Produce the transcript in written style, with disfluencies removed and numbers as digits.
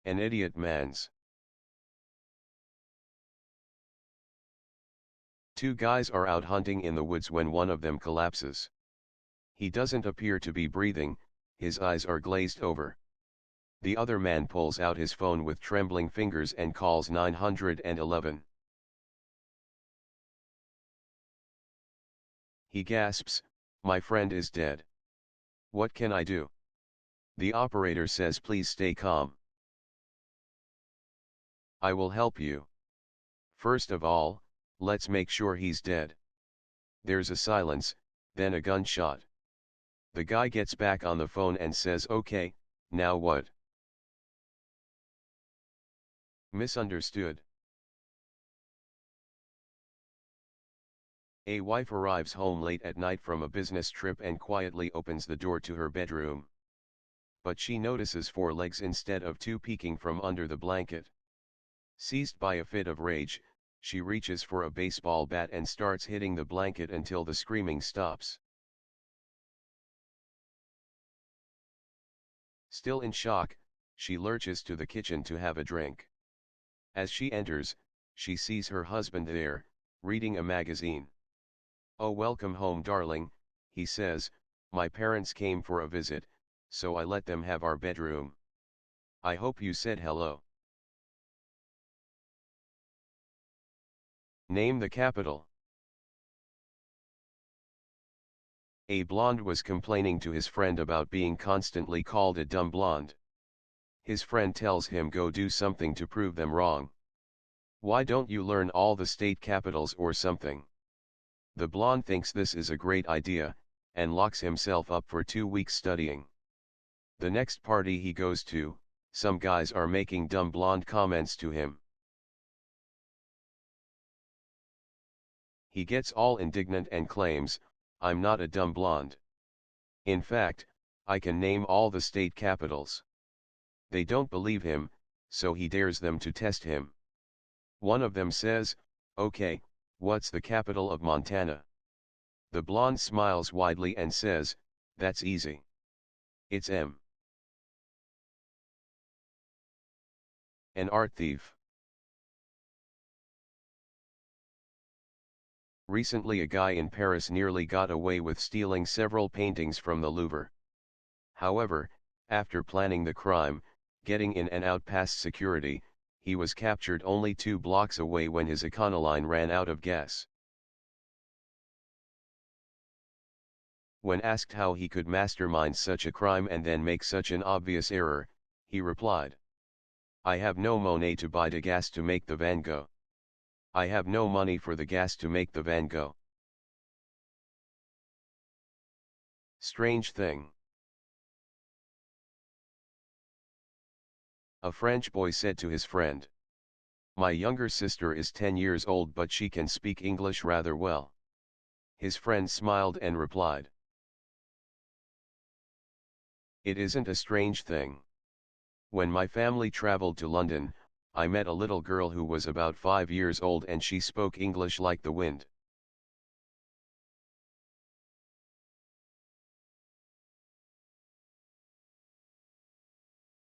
An idiot man's. Two guys are out hunting in the woods when one of them collapses. He doesn't appear to be breathing, his eyes are glazed over. The other man pulls out his phone with trembling fingers and calls 911. He gasps, "My friend is dead. What can I do?" The operator says, "Please stay calm. I will help you. First of all, let's make sure he's dead." There's a silence, then a gunshot. The guy gets back on the phone and says, "Okay, now what?" Misunderstood. A wife arrives home late at night from a business trip and quietly opens the door to her bedroom. But she notices four legs instead of two peeking from under the blanket. Seized by a fit of rage, she reaches for a baseball bat and starts hitting the blanket until the screaming stops. Still in shock, she lurches to the kitchen to have a drink. As she enters, she sees her husband there, reading a magazine. "Oh, welcome home, darling," he says. "My parents came for a visit, so I let them have our bedroom. I hope you said hello." Name the capital. A blonde was complaining to his friend about being constantly called a dumb blonde. His friend tells him, "Go do something to prove them wrong. Why don't you learn all the state capitals or something?" The blonde thinks this is a great idea, and locks himself up for 2 weeks studying. The next party he goes to, some guys are making dumb blonde comments to him. He gets all indignant and claims, "I'm not a dumb blonde. In fact, I can name all the state capitals." They don't believe him, so he dares them to test him. One of them says, "Okay, what's the capital of Montana?" The blonde smiles widely and says, "That's easy. It's M." An art thief. Recently a guy in Paris nearly got away with stealing several paintings from the Louvre. However, after planning the crime, getting in and out past security, he was captured only 2 blocks away when his Econoline ran out of gas. When asked how he could mastermind such a crime and then make such an obvious error, he replied, "I have no money to buy the gas to make the van go. I have no money for the gas to make the van go." Strange thing. A French boy said to his friend, "My younger sister is 10 years old but she can speak English rather well." His friend smiled and replied, "It isn't a strange thing. When my family traveled to London, I met a little girl who was about 5 years old and she spoke English like the wind.